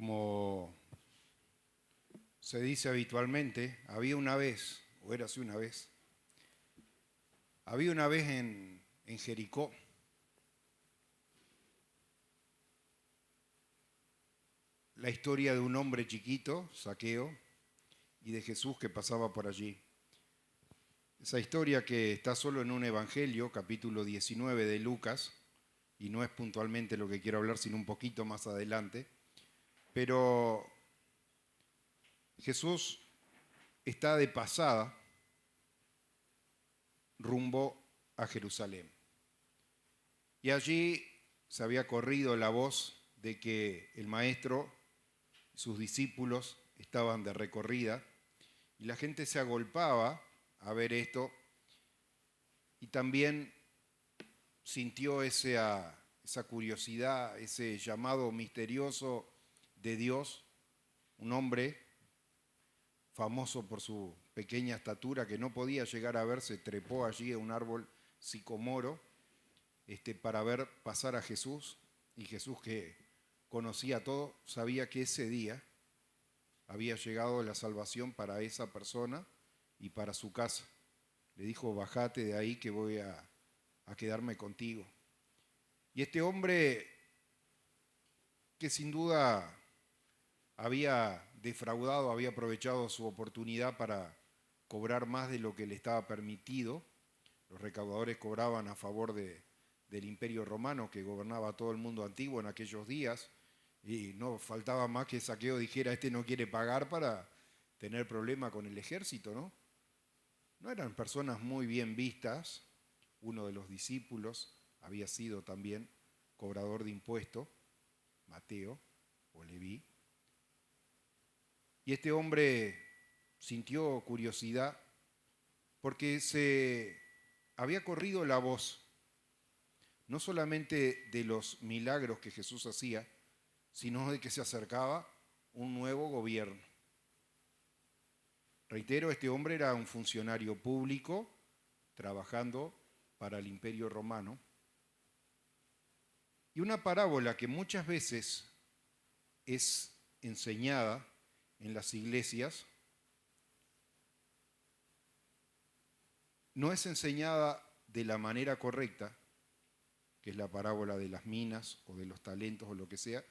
Como se dice habitualmente, había una vez, o érase una vez, había una vez en Jericó, la historia de un hombre chiquito, Zaqueo, y de Jesús que pasaba por allí. Esa historia que está solo en un evangelio, capítulo 19 de Lucas, y no es puntualmente lo que quiero hablar, sino un poquito más adelante, pero Jesús está de pasada rumbo a Jerusalén. Y allí se había corrido la voz de que el maestro y sus discípulos estaban de recorrida y la gente se agolpaba a ver esto y también sintió esa curiosidad, ese llamado misterioso de Dios, un hombre famoso por su pequeña estatura que no podía llegar a ver, se trepó allí a un árbol sicomoro para ver pasar a Jesús, y Jesús, que conocía todo, sabía que ese día había llegado la salvación para esa persona y para su casa. Le dijo: bajate de ahí que voy a quedarme contigo. Y este hombre, que sin duda había defraudado, había aprovechado su oportunidad para cobrar más de lo que le estaba permitido. Los recaudadores cobraban a favor del Imperio Romano, que gobernaba todo el mundo antiguo en aquellos días, y no faltaba más que Zaqueo dijera: este no quiere pagar, para tener problema con el ejército, ¿no? No eran personas muy bien vistas. Uno de los discípulos había sido también cobrador de impuestos, Mateo o Leví. Y este hombre sintió curiosidad porque se había corrido la voz, no solamente de los milagros que Jesús hacía, sino de que se acercaba un nuevo gobierno. Reitero, este hombre era un funcionario público trabajando para el Imperio Romano. Y una parábola que muchas veces es enseñada en las iglesias, no es enseñada de la manera correcta, que es la parábola de las minas o de los talentos o lo que sea,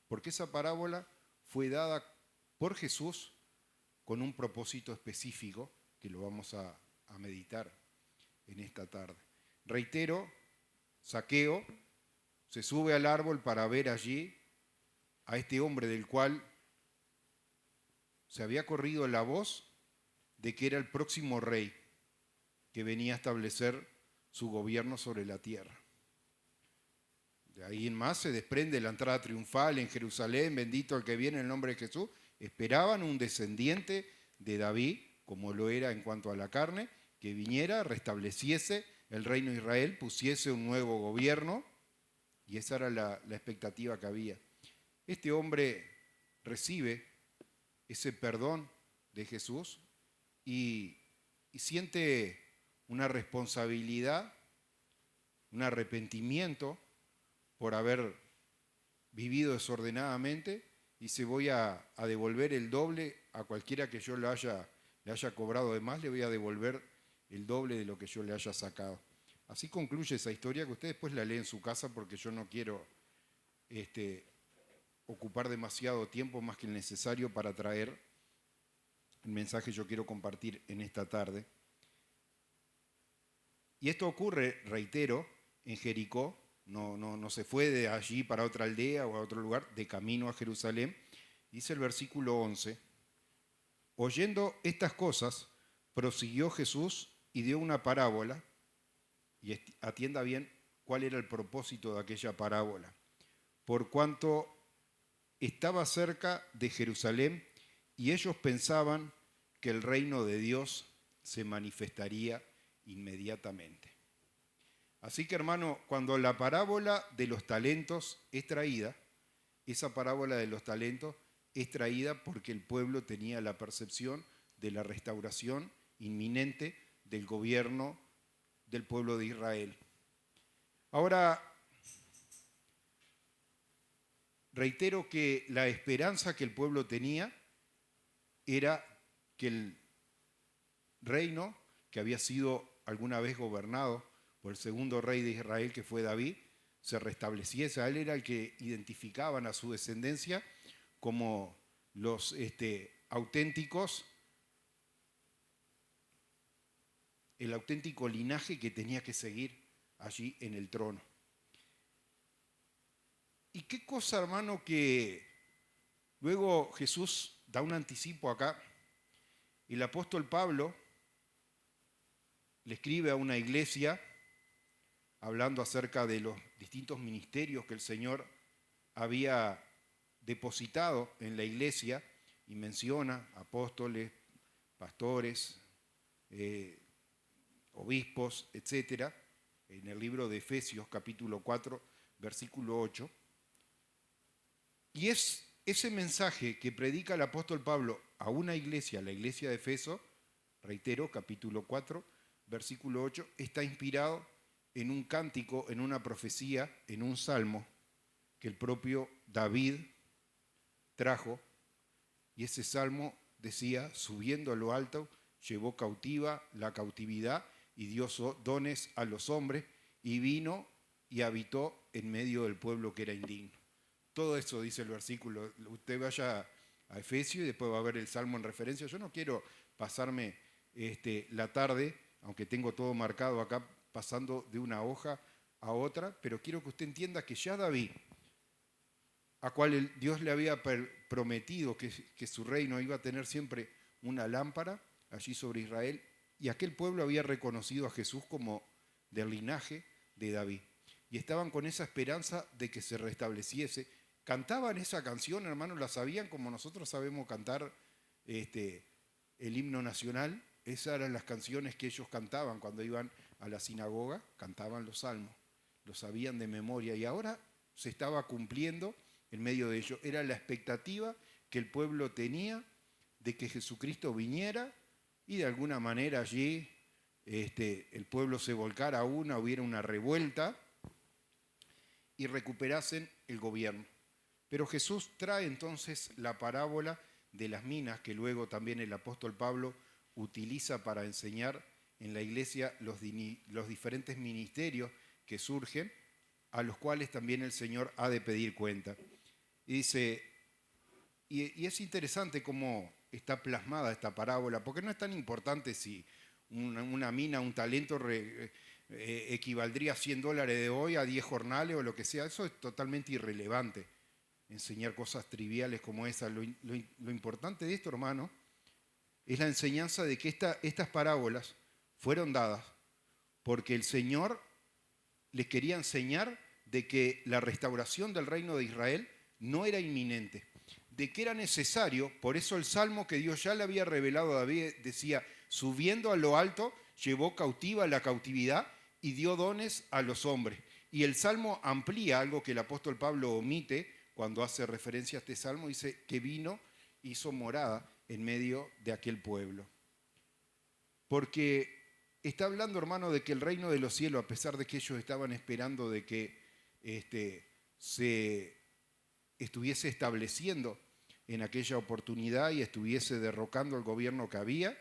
porque esa parábola fue dada por Jesús con un propósito específico que lo vamos a meditar en esta tarde. Reitero, Zaqueo se sube al árbol para ver allí a este hombre del cual se había corrido la voz de que era el próximo rey que venía a establecer su gobierno sobre la tierra. De ahí en más se desprende la entrada triunfal en Jerusalén: bendito el que viene en el nombre de Jesús. Esperaban un descendiente de David, como lo era en cuanto a la carne, que viniera, restableciese el reino de Israel, pusiese un nuevo gobierno, y esa era la expectativa que había. Este hombre recibe ese perdón de Jesús y siente una responsabilidad, un arrepentimiento por haber vivido desordenadamente, y dice: voy a devolver el doble a cualquiera que yo le haya cobrado de más, le voy a devolver el doble de lo que yo le haya sacado. Así concluye esa historia, que usted después la lee en su casa, porque yo no quiero ocupar demasiado tiempo más que el necesario para traer el mensaje que yo quiero compartir en esta tarde. Y esto ocurre, reitero, en Jericó. No se fue de allí para otra aldea o a otro lugar, de camino a Jerusalén. Dice el versículo 11: oyendo estas cosas, prosiguió Jesús y dio una parábola, y atienda bien cuál era el propósito de aquella parábola. Por cuanto estaba cerca de Jerusalén y ellos pensaban que el reino de Dios se manifestaría inmediatamente. Así que, hermano, cuando la parábola de los talentos es traída, esa parábola de los talentos es traída porque el pueblo tenía la percepción de la restauración inminente del gobierno del pueblo de Israel. Ahora, reitero que la esperanza que el pueblo tenía era que el reino, que había sido alguna vez gobernado por el segundo rey de Israel, que fue David, se restableciese. A él era el que identificaban a su descendencia como los auténticos, el auténtico linaje que tenía que seguir allí en el trono. Y qué cosa, hermano, que luego Jesús da un anticipo acá. El apóstol Pablo le escribe a una iglesia hablando acerca de los distintos ministerios que el Señor había depositado en la iglesia y menciona apóstoles, pastores, obispos, etc., en el libro de Efesios capítulo 4, versículo 8. Y es ese mensaje que predica el apóstol Pablo a una iglesia, la iglesia de Efeso, reitero, capítulo 4, versículo 8, está inspirado en un cántico, en una profecía, en un salmo que el propio David trajo. Y ese salmo decía: subiendo a lo alto, llevó cautiva la cautividad y dio dones a los hombres, y vino y habitó en medio del pueblo que era indigno. Todo eso dice el versículo. Usted vaya a Efesios y después va a ver el salmo en referencia. Yo no quiero pasarme la tarde, aunque tengo todo marcado acá, pasando de una hoja a otra, pero quiero que usted entienda que ya David, a cual Dios le había prometido que su reino iba a tener siempre una lámpara allí sobre Israel, y aquel pueblo había reconocido a Jesús como del linaje de David. Y estaban con esa esperanza de que se restableciese. Cantaban esa canción, hermanos, la sabían como nosotros sabemos cantar el himno nacional. Esas eran las canciones que ellos cantaban cuando iban a la sinagoga, cantaban los salmos, lo sabían de memoria, y ahora se estaba cumpliendo en medio de ello. Era la expectativa que el pueblo tenía de que Jesucristo viniera y de alguna manera allí el pueblo se volcara hubiera una revuelta y recuperasen el gobierno. Pero Jesús trae entonces la parábola de las minas, que luego también el apóstol Pablo utiliza para enseñar en la iglesia los diferentes ministerios que surgen, a los cuales también el Señor ha de pedir cuenta. Y dice, y es interesante cómo está plasmada esta parábola, porque no es tan importante si una mina, un talento equivaldría a $100 de hoy, a 10 jornales o lo que sea. Eso es totalmente irrelevante, enseñar cosas triviales como esa. Lo importante de esto, hermano, es la enseñanza de que estas parábolas fueron dadas porque el Señor les quería enseñar de que la restauración del reino de Israel no era inminente, de que era necesario. Por eso el salmo que Dios ya le había revelado a David decía: subiendo a lo alto, llevó cautiva la cautividad y dio dones a los hombres. Y el salmo amplía algo que el apóstol Pablo omite cuando hace referencia a este salmo. Dice que vino, hizo morada en medio de aquel pueblo. Porque está hablando, hermano, de que el reino de los cielos, a pesar de que ellos estaban esperando de que se estuviese estableciendo en aquella oportunidad y estuviese derrocando el gobierno que había,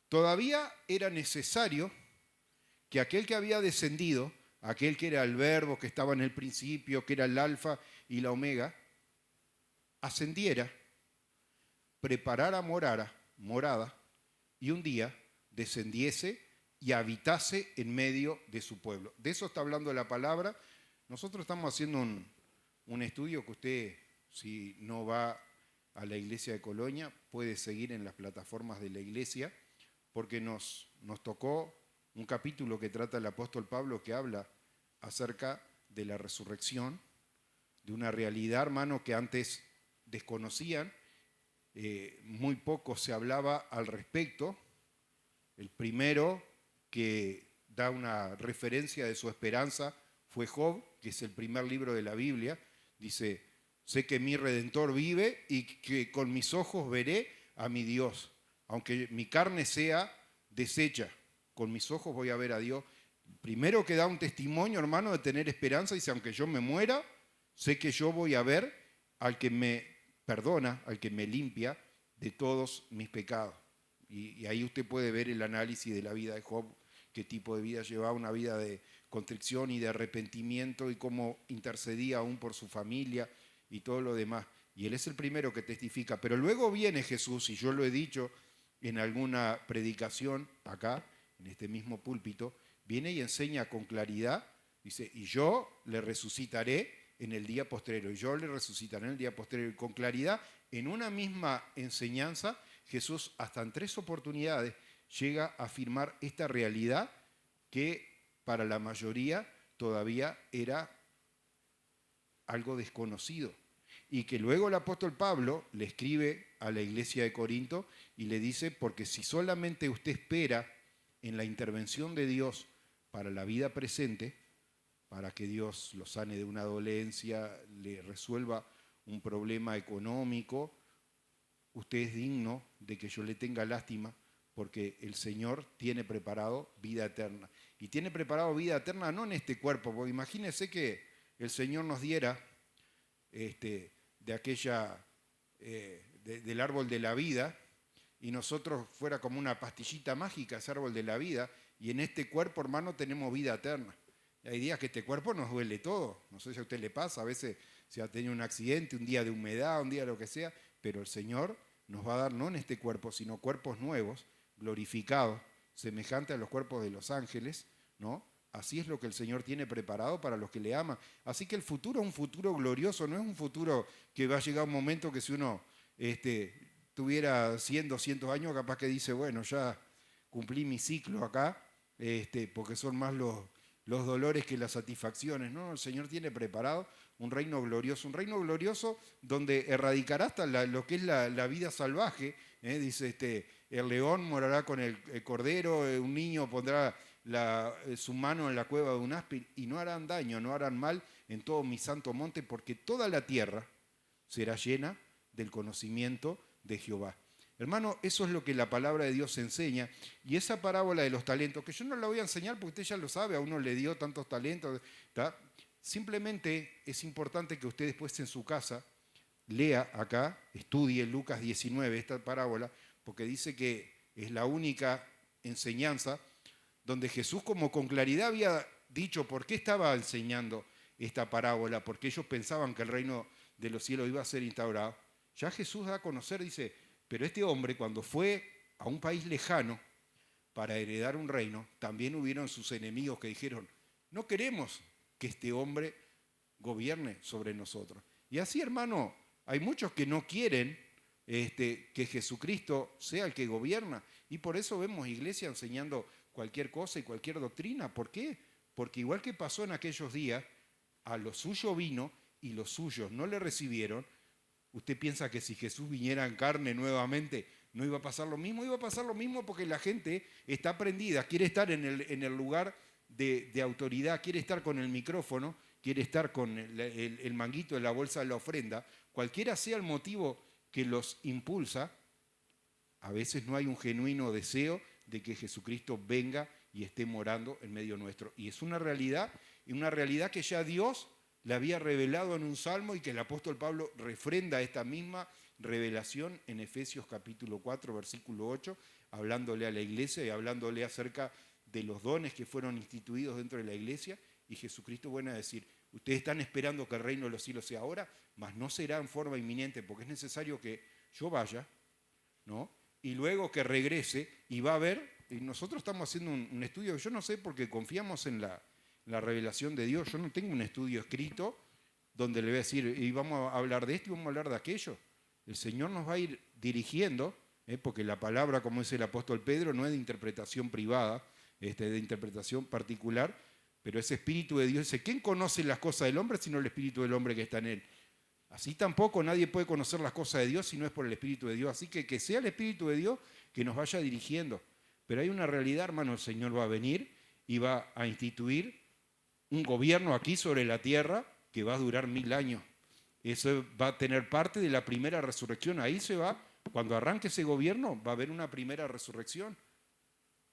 todavía era necesario que aquel que había descendido, aquel que era el verbo, que estaba en el principio, que era el alfa y la omega, ascendiera, preparara morada, y un día descendiese y habitase en medio de su pueblo. De eso está hablando la palabra. Nosotros estamos haciendo un estudio que usted, si no va a la iglesia de Colonia, puede seguir en las plataformas de la iglesia, porque nos tocó un capítulo que trata el apóstol Pablo, que habla acerca de la resurrección, de una realidad, hermano, que antes desconocían. Muy poco se hablaba al respecto. El primero que da una referencia de su esperanza fue Job, que es el primer libro de la Biblia. Dice: sé que mi Redentor vive y que con mis ojos veré a mi Dios. Aunque mi carne sea deshecha, con mis ojos voy a ver a Dios. Primero que da un testimonio, hermano, de tener esperanza. Dice: aunque yo me muera, sé que yo voy a ver al que me perdona, al que me limpia de todos mis pecados. Y ahí usted puede ver el análisis de la vida de Job, qué tipo de vida llevaba, una vida de contrición y de arrepentimiento y cómo intercedía aún por su familia y todo lo demás. Y él es el primero que testifica. Pero luego viene Jesús, y yo lo he dicho en alguna predicación acá, en este mismo púlpito, viene y enseña con claridad, dice, y yo le resucitaré en el día postrero, y yo le resucitaré en el día postrero. Y con claridad, en una misma enseñanza, Jesús hasta en 3 oportunidades llega a afirmar esta realidad que para la mayoría todavía era algo desconocido. Y que luego el apóstol Pablo le escribe a la iglesia de Corinto y le dice, porque si solamente usted espera en la intervención de Dios para la vida presente, para que Dios lo sane de una dolencia, le resuelva un problema económico, usted es digno de que yo le tenga lástima, porque el Señor tiene preparado vida eterna. Y tiene preparado vida eterna no en este cuerpo, porque imagínese que el Señor nos diera de aquella, del árbol de la vida, y nosotros fuera como una pastillita mágica ese árbol de la vida, y en este cuerpo, hermano, tenemos vida eterna. Y hay días que este cuerpo nos duele todo. No sé si a usted le pasa, a veces se ha tenido un accidente, un día de humedad, un día de lo que sea, pero el Señor nos va a dar no en este cuerpo, sino cuerpos nuevos, glorificados, semejantes a los cuerpos de los ángeles, ¿no? Así es lo que el Señor tiene preparado para los que le aman. Así que el futuro es un futuro glorioso, no es un futuro que va a llegar un momento que si uno tuviera 100, 200 años, capaz que dice, bueno, ya cumplí mi ciclo acá, porque son más los dolores que las satisfacciones. No, el Señor tiene preparado un reino glorioso donde erradicará hasta lo que es la vida salvaje. Dice, el león morará con el cordero, un niño pondrá su mano en la cueva de un áspid y no harán daño, no harán mal en todo mi santo monte, porque toda la tierra será llena del conocimiento de Jehová. Hermano, eso es lo que la palabra de Dios enseña. Y esa parábola de los talentos, que yo no la voy a enseñar porque usted ya lo sabe, a uno le dio tantos talentos, ¿tá? Simplemente es importante que usted después en su casa lea acá, estudie Lucas 19, esta parábola, porque dice que es la única enseñanza donde Jesús como con claridad había dicho por qué estaba enseñando esta parábola, porque ellos pensaban que el reino de los cielos iba a ser instaurado. Ya Jesús da a conocer, dice, pero este hombre cuando fue a un país lejano para heredar un reino, también hubieron sus enemigos que dijeron, no queremos que este hombre gobierne sobre nosotros. Y así, hermano, hay muchos que no quieren que Jesucristo sea el que gobierna. Y por eso vemos iglesia enseñando cualquier cosa y cualquier doctrina. ¿Por qué? Porque igual que pasó en aquellos días, a lo suyo vino y los suyos no le recibieron. ¿Usted piensa que si Jesús viniera en carne nuevamente no iba a pasar lo mismo? Iba a pasar lo mismo porque la gente está prendida, quiere estar en el lugar de autoridad, quiere estar con el micrófono, quiere estar con el manguito de la bolsa de la ofrenda. Cualquiera sea el motivo que los impulsa, a veces no hay un genuino deseo de que Jesucristo venga y esté morando en medio nuestro. Y es una realidad, y una realidad que ya Dios le había revelado en un salmo y que el apóstol Pablo refrenda esta misma revelación en Efesios capítulo 4, versículo 8, hablándole a la iglesia y hablándole acerca de los dones que fueron instituidos dentro de la iglesia. Y Jesucristo viene a decir, ustedes están esperando que el reino de los cielos sea ahora, mas no será en forma inminente, porque es necesario que yo vaya, ¿no? Y luego que regrese y va a ver, y nosotros estamos haciendo un estudio, yo no sé, porque confiamos en la revelación de Dios. Yo no tengo un estudio escrito donde le voy a decir, y vamos a hablar de esto y vamos a hablar de aquello. El Señor nos va a ir dirigiendo, porque la palabra, como dice el apóstol Pedro, no es de interpretación privada, de interpretación particular, pero ese Espíritu de Dios dice, ¿quién conoce las cosas del hombre sino el Espíritu del hombre que está en él? Así tampoco nadie puede conocer las cosas de Dios si no es por el Espíritu de Dios. Así que sea el Espíritu de Dios que nos vaya dirigiendo. Pero hay una realidad, hermano, el Señor va a venir y va a instituir un gobierno aquí sobre la tierra que va a durar 1000 años. Eso va a tener parte de la primera resurrección. Ahí se va, cuando arranque ese gobierno, va a haber una primera resurrección.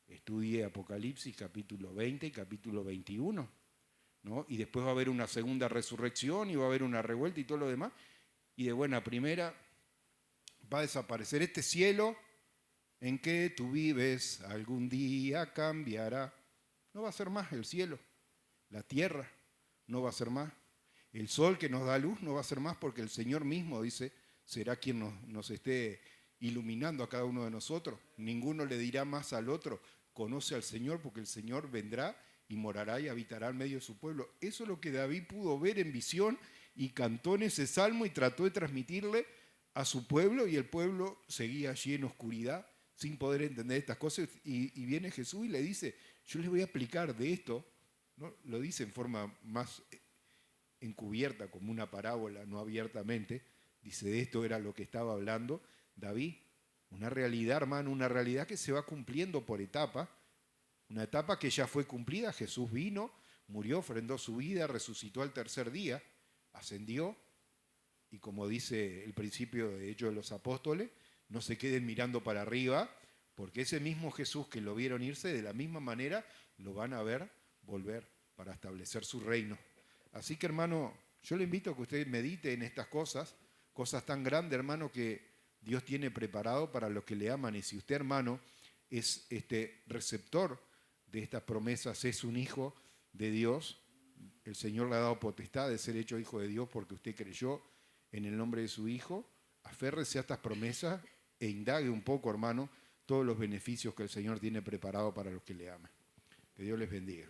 Estudie Apocalipsis capítulo 20 y capítulo 21. ¿no? Y después va a haber una segunda resurrección y va a haber una revuelta y todo lo demás. Y de buena primera va a desaparecer este cielo en que tú vives, algún día cambiará. No va a ser más el cielo, la tierra no va a ser más. El sol que nos da luz no va a ser más porque el Señor mismo, dice, será quien nos esté iluminando a cada uno de nosotros. Ninguno le dirá más al otro, conoce al Señor, porque el Señor vendrá y morará y habitará en medio de su pueblo. Eso es lo que David pudo ver en visión y cantó en ese salmo y trató de transmitirle a su pueblo, y el pueblo seguía allí en oscuridad sin poder entender estas cosas, y viene Jesús y le dice, yo les voy a explicar de esto, ¿no? Lo dice en forma más encubierta, como una parábola, no abiertamente. Dice, de esto era lo que estaba hablando David. Una realidad, hermano, una realidad que se va cumpliendo por etapas. Una etapa que ya fue cumplida. Jesús vino, murió, ofrendó su vida, resucitó al tercer día, ascendió. Y como dice el principio de Hechos de los Apóstoles, no se queden mirando para arriba, porque ese mismo Jesús que lo vieron irse, de la misma manera lo van a ver volver para establecer su reino. Así que, hermano, yo le invito a que usted medite en estas cosas tan grandes, hermano, que Dios tiene preparado para los que le aman. Y si usted, hermano, es receptor de estas promesas, es un hijo de Dios, el Señor le ha dado potestad de ser hecho hijo de Dios porque usted creyó en el nombre de su Hijo. Aférrese a estas promesas e indague un poco, hermano, todos los beneficios que el Señor tiene preparado para los que le aman. Que Dios les bendiga.